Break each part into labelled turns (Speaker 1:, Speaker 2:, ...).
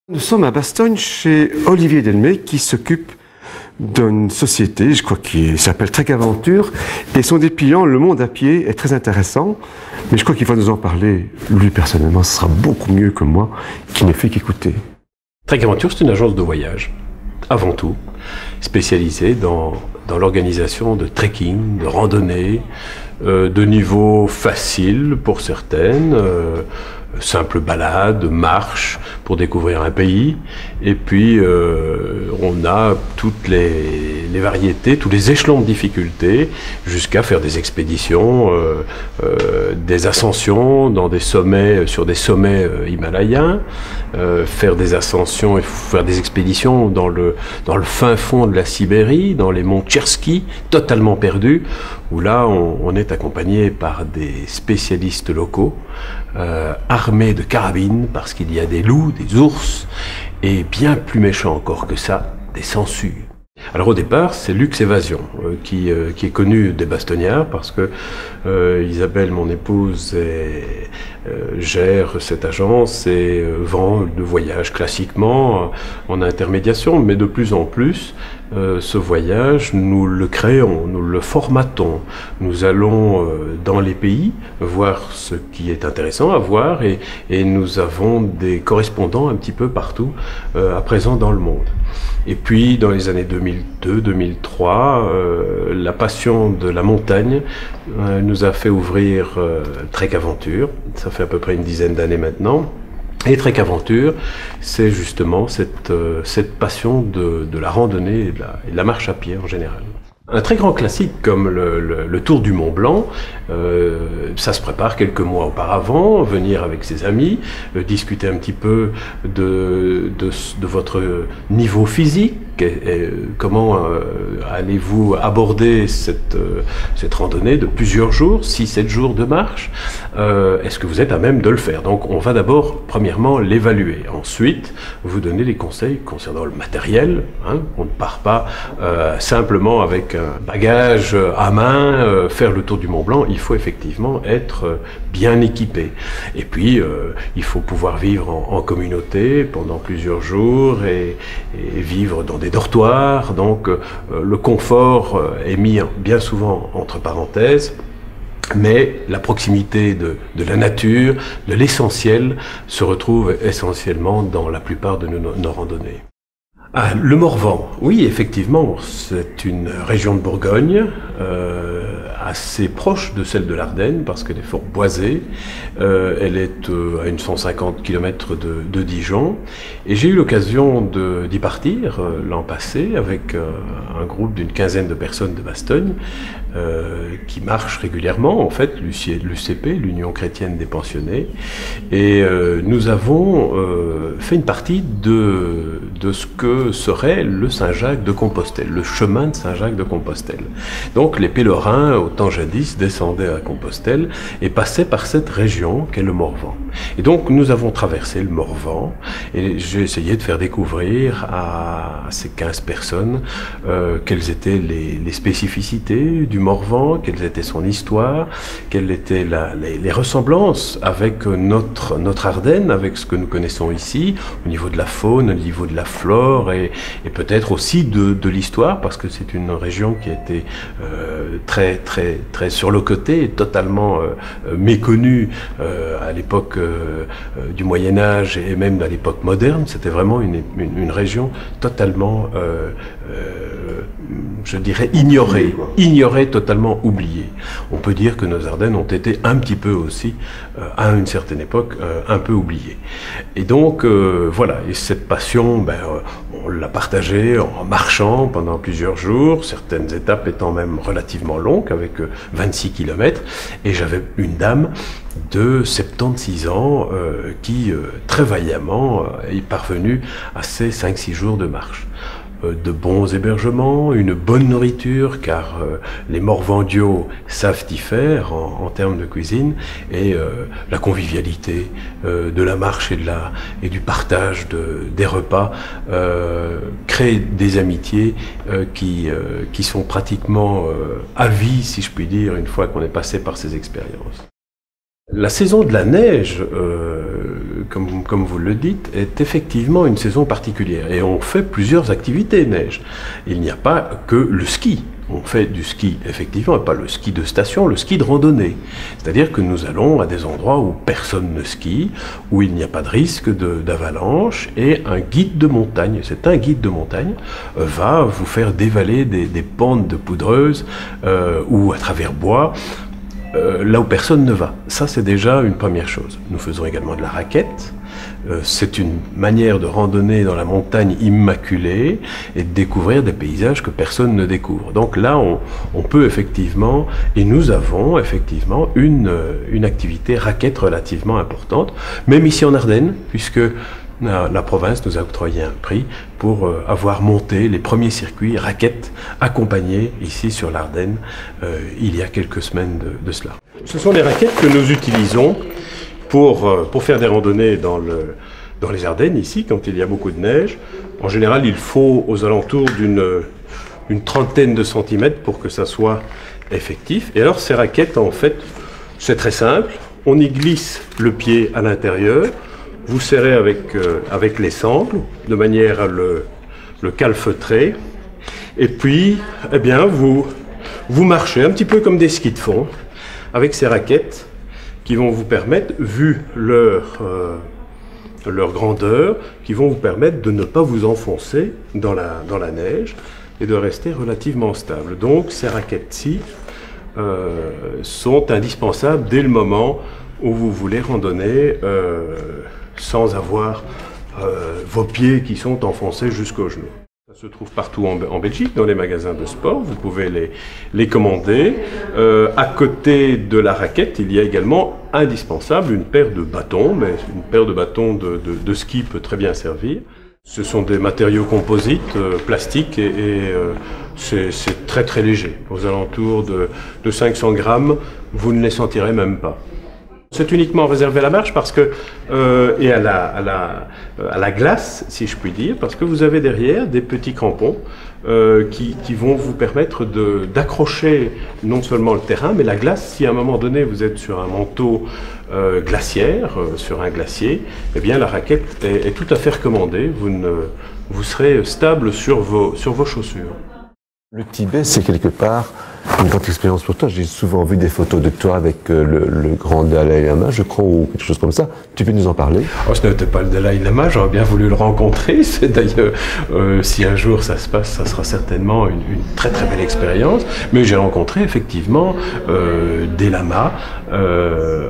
Speaker 1: Nous sommes à Bastogne chez Olivier Delmet qui s'occupe d'une société, je crois, qui s'appelle Trek Aventure, et son dépliant Le Monde à pied est très intéressant, mais je crois qu'il va nous en parler, lui personnellement, ce sera beaucoup mieux que moi, qui ne fait qu'écouter.
Speaker 2: Trek Aventure, c'est une agence de voyage, avant tout, spécialisée dans l'organisation de trekking, de randonnées, de niveau facile pour certaines, simple balade, marche pour découvrir un pays, et puis on a toutes les variétés, tous les échelons de difficulté, jusqu'à faire des expéditions, des ascensions dans des sommets, sur des sommets himalayens, faire des ascensions et faire des expéditions dans le fin fond de la Sibérie, dans les monts Tchersky, totalement perdus, où là on est accompagné par des spécialistes locaux, armés de carabines, parce qu'il y a des loups, des ours, et bien plus méchants encore que ça, des sangsues. Alors au départ, c'est Luxe Évasion qui est connu des Bastognards, parce que Isabelle, mon épouse, gère cette agence et vend le voyage classiquement en intermédiation, mais de plus en plus, ce voyage, nous le créons, nous le formatons. Nous allons dans les pays voir ce qui est intéressant à voir, et nous avons des correspondants un petit peu partout à présent dans le monde. Et puis dans les années 2002-2003, la passion de la montagne nous a fait ouvrir Trek Aventure. Ça fait à peu près une dizaine d'années maintenant. Et Trek Aventure, c'est justement cette passion de la randonnée et de la marche à pied en général. Un très grand classique comme le Tour du Mont Blanc, ça se prépare quelques mois auparavant, venir avec ses amis, discuter un petit peu de votre niveau physique, et comment allez-vous aborder cette randonnée de plusieurs jours, 6-7 jours de marche, est-ce que vous êtes à même de le faire? Donc on va d'abord, premièrement, l'évaluer. Ensuite, vous donner des conseils concernant le matériel. On ne part pas simplement avec un bagage à main, faire le tour du Mont Blanc. Il faut effectivement être bien équipé. Et puis, il faut pouvoir vivre en communauté pendant plusieurs jours et vivre dans des dortoirs. Donc, le confort est mis bien souvent entre parenthèses. Mais la proximité de la nature, de l'essentiel, se retrouve essentiellement dans la plupart de nos randonnées. Ah, le Morvan, oui, effectivement, c'est une région de Bourgogne, assez proche de celle de l'Ardenne, parce qu'elle est fort boisée. Elle est à une 150 km de Dijon. Et j'ai eu l'occasion d'y partir l'an passé avec un groupe d'une quinzaine de personnes de Bastogne, qui marchent régulièrement, en fait, l'UCP, l'Union chrétienne des pensionnés. Et nous avons fait une partie de ce que serait le Saint-Jacques de Compostelle, le chemin de Saint-Jacques de Compostelle. Donc les pèlerins, au temps jadis, descendaient à Compostelle et passaient par cette région qu'est le Morvan. Et donc nous avons traversé le Morvan, et j'ai essayé de faire découvrir à ces 15 personnes quelles étaient les spécificités du Morvan, quelle était son histoire, quelles étaient les ressemblances avec notre Ardenne, avec ce que nous connaissons ici, au niveau de la faune, au niveau de la flore, et peut-être aussi de l'histoire, parce que c'est une région qui a été très sur le côté, et totalement méconnue à l'époque du Moyen-Âge et même à l'époque moderne. C'était vraiment une région totalement, je dirais, ignorée, totalement oubliée. On peut dire que nos Ardennes ont été un petit peu aussi, à une certaine époque, un peu oubliées. Et donc, voilà, et cette passion, on l'a partagée en marchant pendant plusieurs jours, certaines étapes étant même relativement longues, avec 26 km, et j'avais une dame de 76 ans qui, très vaillamment, est parvenue à ces 5-6 jours de marche. De bons hébergements, une bonne nourriture, car les Morvandiaux savent y faire en termes de cuisine, et la convivialité de la marche et du partage des repas crée des amitiés qui sont pratiquement à vie, si je puis dire, une fois qu'on est passé par ces expériences. La saison de la neige comme vous le dites, est effectivement une saison particulière. Et on fait plusieurs activités neige. Il n'y a pas que le ski. On fait du ski, effectivement, et pas le ski de station, le ski de randonnée. C'est-à-dire que nous allons à des endroits où personne ne skie, où il n'y a pas de risque d'avalanche, et un guide de montagne, c'est un guide de montagne, va vous faire dévaler des pentes de poudreuse ou à travers bois, là où personne ne va. Ça, c'est déjà une première chose. Nous faisons également de la raquette. C'est une manière de randonner dans la montagne immaculée et de découvrir des paysages que personne ne découvre. Donc là, on peut effectivement, et nous avons effectivement une activité raquette relativement importante, même ici en Ardennes, puisque la province nous a octroyé un prix pour avoir monté les premiers circuits raquettes accompagnés ici sur l'Ardenne il y a quelques semaines de cela. Ce sont les raquettes que nous utilisons pour faire des randonnées dans les Ardennes, ici, quand il y a beaucoup de neige. En général, il faut aux alentours d'une trentaine de centimètres pour que ça soit effectif. Et alors, ces raquettes, en fait, c'est très simple. On y glisse le pied à l'intérieur. Vous serrez avec les sangles, de manière à le calfeutrer. Et puis, eh bien, vous marchez un petit peu comme des skis de fond, avec ces raquettes, qui vont vous permettre, vu leur grandeur, qui vont vous permettre de ne pas vous enfoncer dans la neige et de rester relativement stable. Donc ces raquettes-ci sont indispensables dès le moment où vous voulez randonner sans avoir vos pieds qui sont enfoncés jusqu'aux genoux. Ça se trouve partout en Belgique, dans les magasins de sport, vous pouvez les commander. À côté de la raquette, il y a également indispensable une paire de bâtons, mais une paire de bâtons de ski peut très bien servir. Ce sont des matériaux composites, plastiques, et c'est très très léger. Aux alentours de 500 grammes, vous ne les sentirez même pas. C'est uniquement réservé à la marche parce que, et à la glace, si je puis dire, parce que vous avez derrière des petits crampons qui vont vous permettre d'accrocher non seulement le terrain, mais la glace. Si à un moment donné vous êtes sur un manteau glaciaire, sur un glacier, eh bien la raquette est tout à fait recommandée. Vous serez stable sur vos chaussures.
Speaker 1: Le Tibet, c'est quelque part une grande expérience pour toi. J'ai souvent vu des photos de toi avec le grand Dalai Lama, je crois, ou quelque chose comme ça. Tu peux nous en parler?
Speaker 2: Oh, ce n'était pas le Dalai Lama, j'aurais bien voulu le rencontrer. C'est d'ailleurs, si un jour ça se passe, ça sera certainement une très très belle expérience. Mais j'ai rencontré effectivement des lamas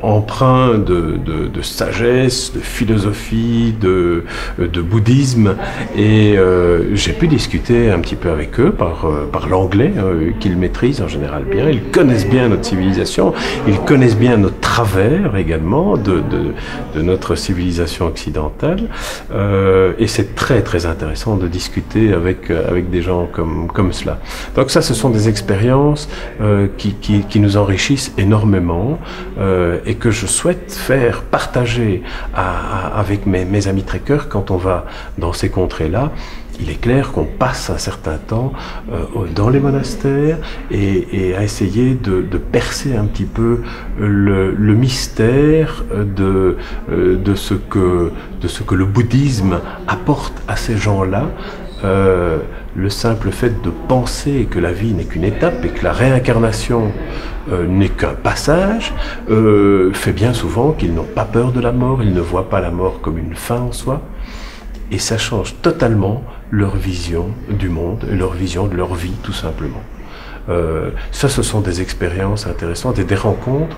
Speaker 2: empreints de sagesse, de philosophie, de bouddhisme. Et j'ai pu discuter un petit peu avec eux par l'anglais qu'ils maîtrisent en général bien. Ils connaissent bien notre civilisation, ils connaissent bien nos travers également de notre civilisation occidentale. Et c'est très très intéressant de discuter avec des gens comme cela. Donc ça, ce sont des expériences qui nous enrichissent énormément et que je souhaite faire partager avec mes amis trekkers quand on va dans ces contrées-là. Il est clair qu'on passe un certain temps dans les monastères et à essayer de percer un petit peu le mystère de ce que le bouddhisme apporte à ces gens-là. Le simple fait de penser que la vie n'est qu'une étape et que la réincarnation n'est qu'un passage fait bien souvent qu'ils n'ont pas peur de la mort, ils ne voient pas la mort comme une fin en soi. Et ça change totalement leur vision du monde et leur vision de leur vie, tout simplement. Ça, ce sont des expériences intéressantes et des rencontres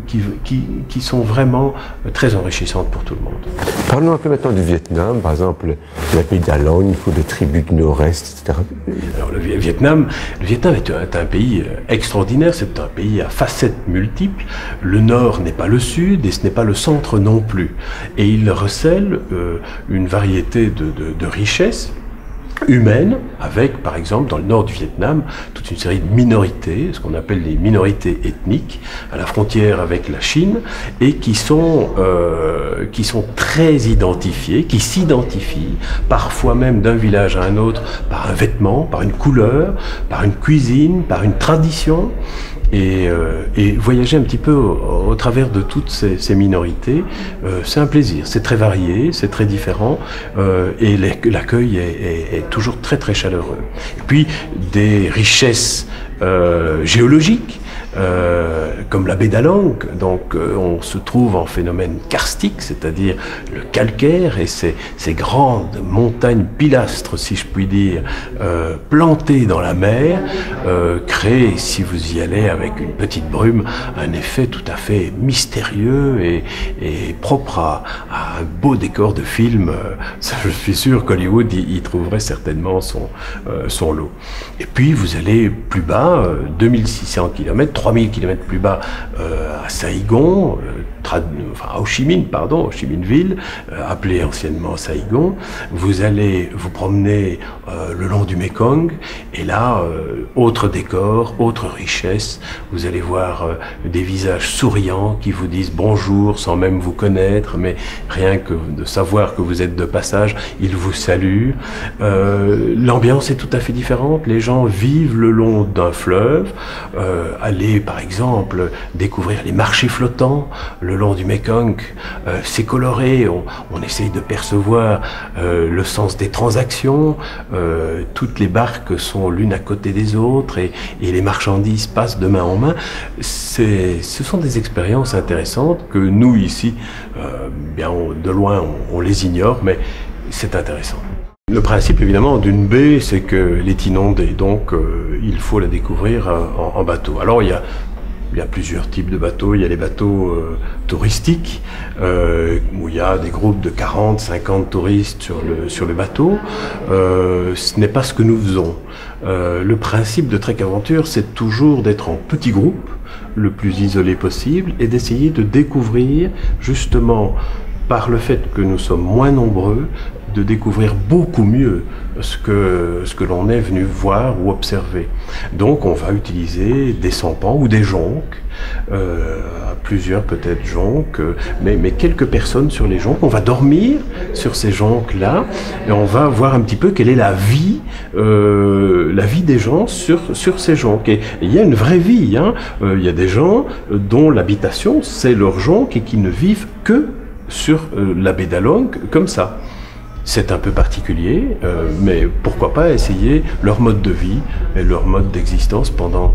Speaker 2: qui sont vraiment très enrichissantes pour tout le monde.
Speaker 1: Parlons un peu maintenant du Vietnam, par exemple, la pays d'Along ou des tribus du Nord-Est, etc.
Speaker 2: Alors, le Vietnam est un pays extraordinaire, c'est un pays à facettes multiples. Le Nord n'est pas le Sud et ce n'est pas le Centre non plus. Et il recèle une variété de richesses humaines, avec par exemple dans le nord du Vietnam toute une série de minorités, ce qu'on appelle les minorités ethniques, à la frontière avec la Chine, et qui sont très identifiées, qui s'identifient parfois même d'un village à un autre par un vêtement, par une couleur, par une cuisine, par une tradition. et voyager un petit peu au travers de toutes ces minorités, c'est un plaisir. C'est très varié, c'est très différent, et l'accueil est toujours très très chaleureux. Et puis des richesses géologiques, comme la baie d'Alang. Donc on se trouve en phénomène karstique, c'est-à-dire le calcaire, et ces grandes montagnes pilastres, si je puis dire, plantées dans la mer, créent, si vous y allez avec une petite brume, un effet tout à fait mystérieux et propre à un beau décor de film. Ça, je suis sûr qu'Hollywood y trouverait certainement son lot. Et puis vous allez plus bas, 2600 km, 3000 km plus bas, à Saigon, à Ho Chi Minh, pardon, Ho Chi Minh Ville, appelée anciennement Saigon. Vous allez vous promener le long du Mekong, et là, autre décor, autre richesse. Vous allez voir des visages souriants qui vous disent bonjour sans même vous connaître, mais rien que de savoir que vous êtes de passage, ils vous saluent. L'ambiance est tout à fait différente. Les gens vivent le long d'un fleuve. Aller, par exemple, découvrir les marchés flottants le long du Mekong, c'est coloré, on essaye de percevoir le sens des transactions, toutes les barques sont l'une à côté des autres, et les marchandises passent de main en main. Ce sont des expériences intéressantes que nous, ici, de loin, on les ignore, mais c'est intéressant. Le principe, évidemment, d'une baie, c'est qu'elle est inondée, donc il faut la découvrir en bateau. Alors, il y a plusieurs types de bateaux. Il y a les bateaux touristiques, où il y a des groupes de 40, 50 touristes sur le bateau. Ce n'est pas ce que nous faisons. Le principe de Trek Aventure, c'est toujours d'être en petit groupe, le plus isolé possible, et d'essayer de découvrir, justement, par le fait que nous sommes moins nombreux, de découvrir beaucoup mieux ce que l'on est venu voir ou observer. Donc on va utiliser des sampans ou des jonques, plusieurs peut-être jonques, mais quelques personnes sur les jonques. On va dormir sur ces jonques-là, et on va voir un petit peu quelle est la vie des gens sur ces jonques. Et il y a une vraie vie, hein. Il y a des gens dont l'habitation, c'est leur jonque, et qui ne vivent que sur la baie d'Alang, comme ça. C'est un peu particulier, mais pourquoi pas essayer leur mode de vie et leur mode d'existence pendant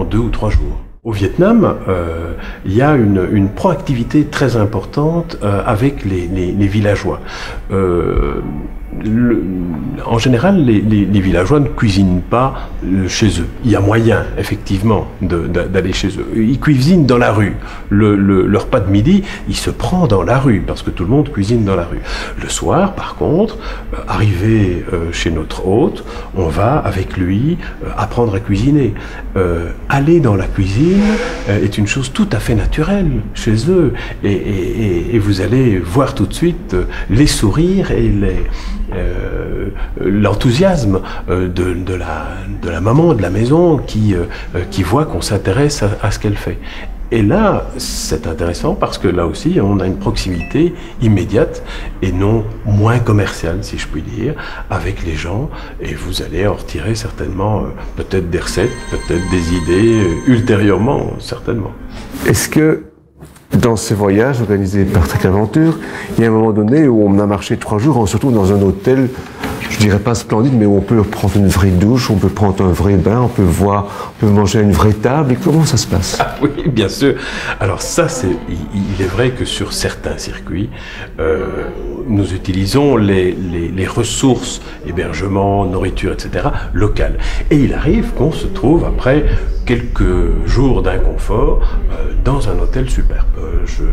Speaker 2: 2 ou 3 jours. Au Vietnam, il y a une proactivité très importante avec les villageois. En général, les villageois ne cuisinent pas chez eux. Il y a moyen, effectivement, d'aller chez eux. Ils cuisinent dans la rue. Le repas de midi, il se prend dans la rue, parce que tout le monde cuisine dans la rue. Le soir, par contre, arrivé chez notre hôte, on va, avec lui, apprendre à cuisiner. Aller dans la cuisine est une chose tout à fait naturelle chez eux. Et vous allez voir tout de suite les sourires et l'enthousiasme de la maman de la maison qui voit qu'on s'intéresse à ce qu'elle fait. Et là, c'est intéressant parce que là aussi, on a une proximité immédiate et non moins commerciale, si je puis dire, avec les gens. Et vous allez en retirer certainement peut-être des recettes, peut-être des idées ultérieurement, certainement.
Speaker 1: Est-ce que dans ces voyages organisés par Trek Aventure, il y a un moment donné où on a marché 3 jours, on se retrouve dans un hôtel, je dirais pas splendide, mais où on peut prendre une vraie douche, on peut prendre un vrai bain, on peut manger à une vraie table. Et comment ça se passe?
Speaker 2: Ah oui, bien sûr. Alors ça, il est vrai que sur certains circuits, nous utilisons les ressources, hébergement, nourriture, etc., locales. Et il arrive qu'on se trouve après quelques jours d'inconfort dans un hôtel superbe.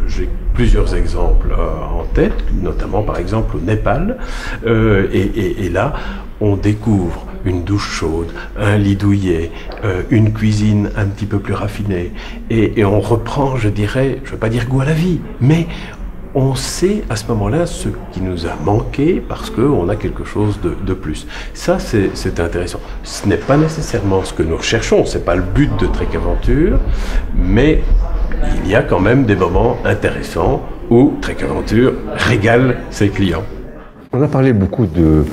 Speaker 2: J'ai plusieurs exemples en tête, notamment par exemple au Népal, et là on découvre une douche chaude, un lit douillet, une cuisine un petit peu plus raffinée, et on reprend, je dirais, je ne veux pas dire goût à la vie, mais on sait à ce moment-là ce qui nous a manqué parce qu'on a quelque chose de plus. Ça, c'est intéressant. Ce n'est pas nécessairement ce que nous recherchons, ce n'est pas le but de Trek Aventure, mais il y a quand même des moments intéressants où Trek Aventure régale ses clients.
Speaker 1: On a parlé beaucoup du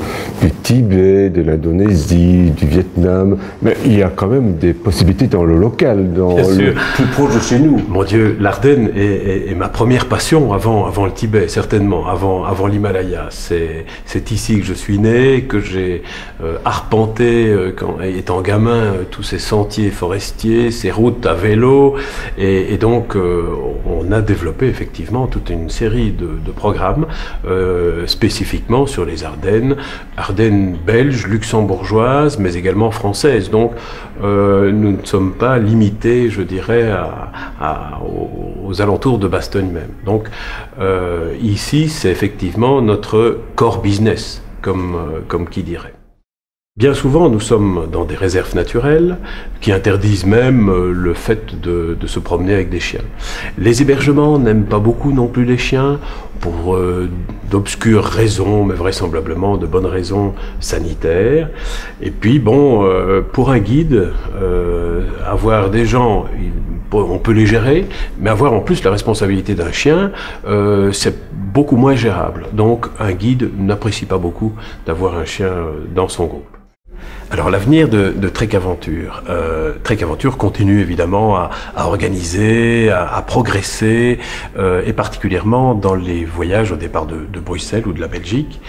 Speaker 1: Tibet, de l'Indonésie, du Vietnam, mais il y a quand même des possibilités dans le local, dans le plus proche de chez nous.
Speaker 2: Mon Dieu, l'Ardenne est ma première passion avant le Tibet, certainement, avant l'Himalaya. C'est ici que je suis né, que j'ai arpenté, étant gamin, tous ces sentiers forestiers, ces routes à vélo, et donc on a développé effectivement toute une série de programmes spécifiquement sur les Ardennes, Ardennes belges, luxembourgeoises, mais également françaises. Donc nous ne sommes pas limités, je dirais, aux alentours de Bastogne même. Donc ici, c'est effectivement notre core business, comme qui dirait. Bien souvent, nous sommes dans des réserves naturelles qui interdisent même le fait de se promener avec des chiens. Les hébergements n'aiment pas beaucoup non plus les chiens, pour d'obscures raisons, mais vraisemblablement de bonnes raisons sanitaires. Et puis, bon, pour un guide, avoir des gens, on peut les gérer, mais avoir en plus la responsabilité d'un chien, c'est beaucoup moins gérable. Donc, un guide n'apprécie pas beaucoup d'avoir un chien dans son groupe. Alors l'avenir de Trek Aventure. Trek Aventure continue évidemment à organiser, à progresser, et particulièrement dans les voyages au départ de Bruxelles ou de la Belgique.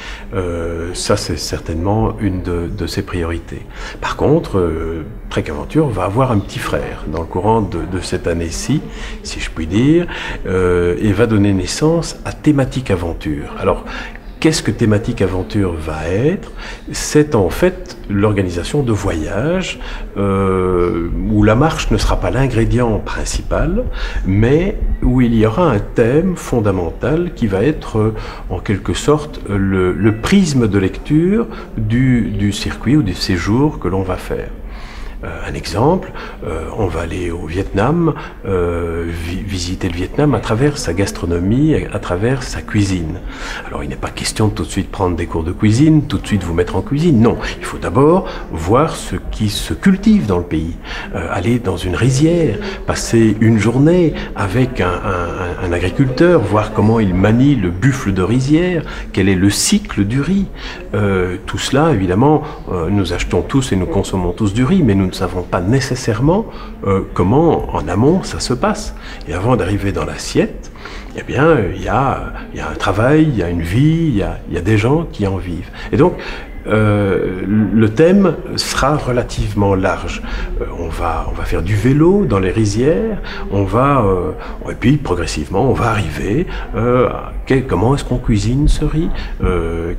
Speaker 2: Ça c'est certainement une de ses priorités. Par contre, Trek Aventure va avoir un petit frère dans le courant de cette année-ci, si je puis dire, et va donner naissance à Thématique Aventure. Alors, qu'est-ce que Thématique Aventure va être? C'est en fait l'organisation de voyages où la marche ne sera pas l'ingrédient principal, mais où il y aura un thème fondamental qui va être en quelque sorte le prisme de lecture du circuit ou du séjour que l'on va faire. Un exemple, on va aller au Vietnam, visiter le Vietnam à travers sa gastronomie, à travers sa cuisine. Alors il n'est pas question de tout de suite prendre des cours de cuisine, tout de suite vous mettre en cuisine, non. Il faut d'abord voir ce qui se cultive dans le pays, aller dans une rizière, passer une journée avec un agriculteur, voir comment il manie le buffle de rizière, quel est le cycle du riz. Tout cela, évidemment, nous achetons tous et nous consommons tous du riz, mais nous ne savons pas nécessairement comment en amont ça se passe. Et avant d'arriver dans l'assiette, eh bien, il y a un travail, il y a une vie, il y a des gens qui en vivent. Et donc, le thème sera relativement large. On va faire du vélo dans les rizières, et puis progressivement on va arriver comment est-ce qu'on cuisine ce riz,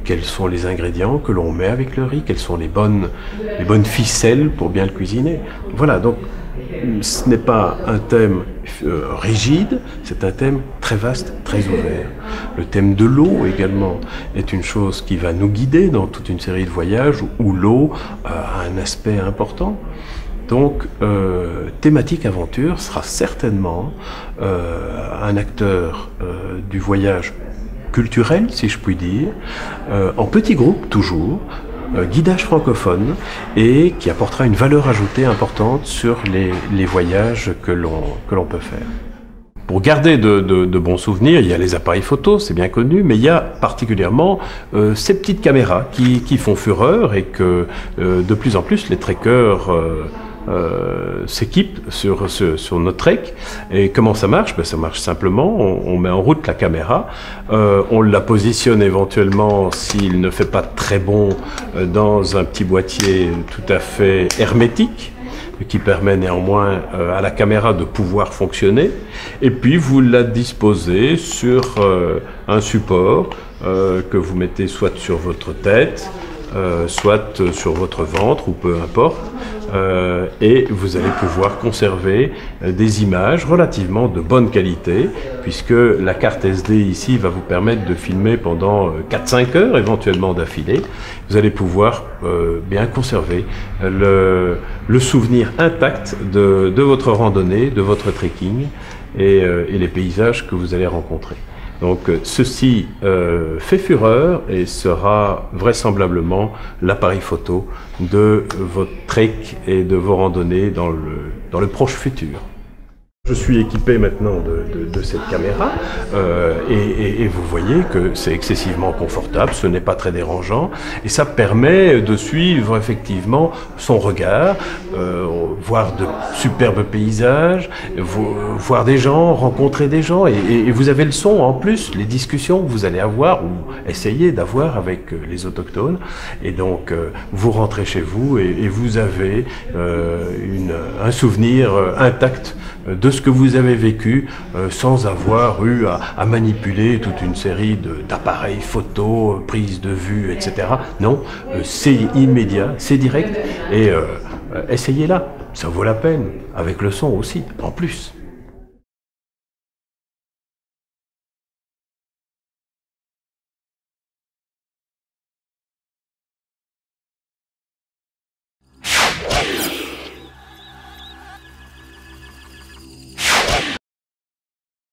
Speaker 2: quels sont les ingrédients que l'on met avec le riz, quelles sont les bonnes ficelles pour bien le cuisiner. Voilà, donc ce n'est pas un thème rigide, c'est un thème très vaste, très ouvert. Le thème de l'eau également est une chose qui va nous guider dans toute une série de voyages où l'eau a un aspect important. Donc, Thématique Aventure sera certainement un acteur du voyage culturel, si je puis dire, en petit groupe toujours, guidage francophone, et qui apportera une valeur ajoutée importante sur les voyages que l'on peut faire. Pour garder de bons souvenirs, il y a les appareils photos, c'est bien connu, mais il y a particulièrement ces petites caméras qui font fureur et que de plus en plus les trekkers s'équipent sur notre trek. Et comment ça marche? Ça marche simplement, on met en route la caméra, on la positionne éventuellement, s'il ne fait pas très bon, dans un petit boîtier tout à fait hermétique, qui permet néanmoins à la caméra de pouvoir fonctionner, et puis vous la disposez sur un support que vous mettez soit sur votre tête, soit sur votre ventre, ou peu importe, et vous allez pouvoir conserver des images relativement de bonne qualité, puisque la carte SD ici va vous permettre de filmer pendant 4-5 heures éventuellement d'affilée. Vous allez pouvoir bien conserver le souvenir intact de votre randonnée, de votre trekking et les paysages que vous allez rencontrer. Donc ceci fait fureur et sera vraisemblablement l'appareil photo de votre trek et de vos randonnées dans le proche futur. Je suis équipé maintenant de cette caméra et vous voyez que c'est excessivement confortable, ce n'est pas très dérangeant et ça permet de suivre effectivement son regard, voir de superbes paysages, voir des gens, rencontrer des gens et vous avez le son en plus, les discussions que vous allez avoir ou essayer d'avoir avec les autochtones et donc vous rentrez chez vous et vous avez un souvenir intact de ce que vous avez vécu sans avoir eu à manipuler toute une série d'appareils photos, prises de vue, etc. Non, c'est immédiat, c'est direct et essayez-la, ça vaut la peine, avec le son aussi, en plus.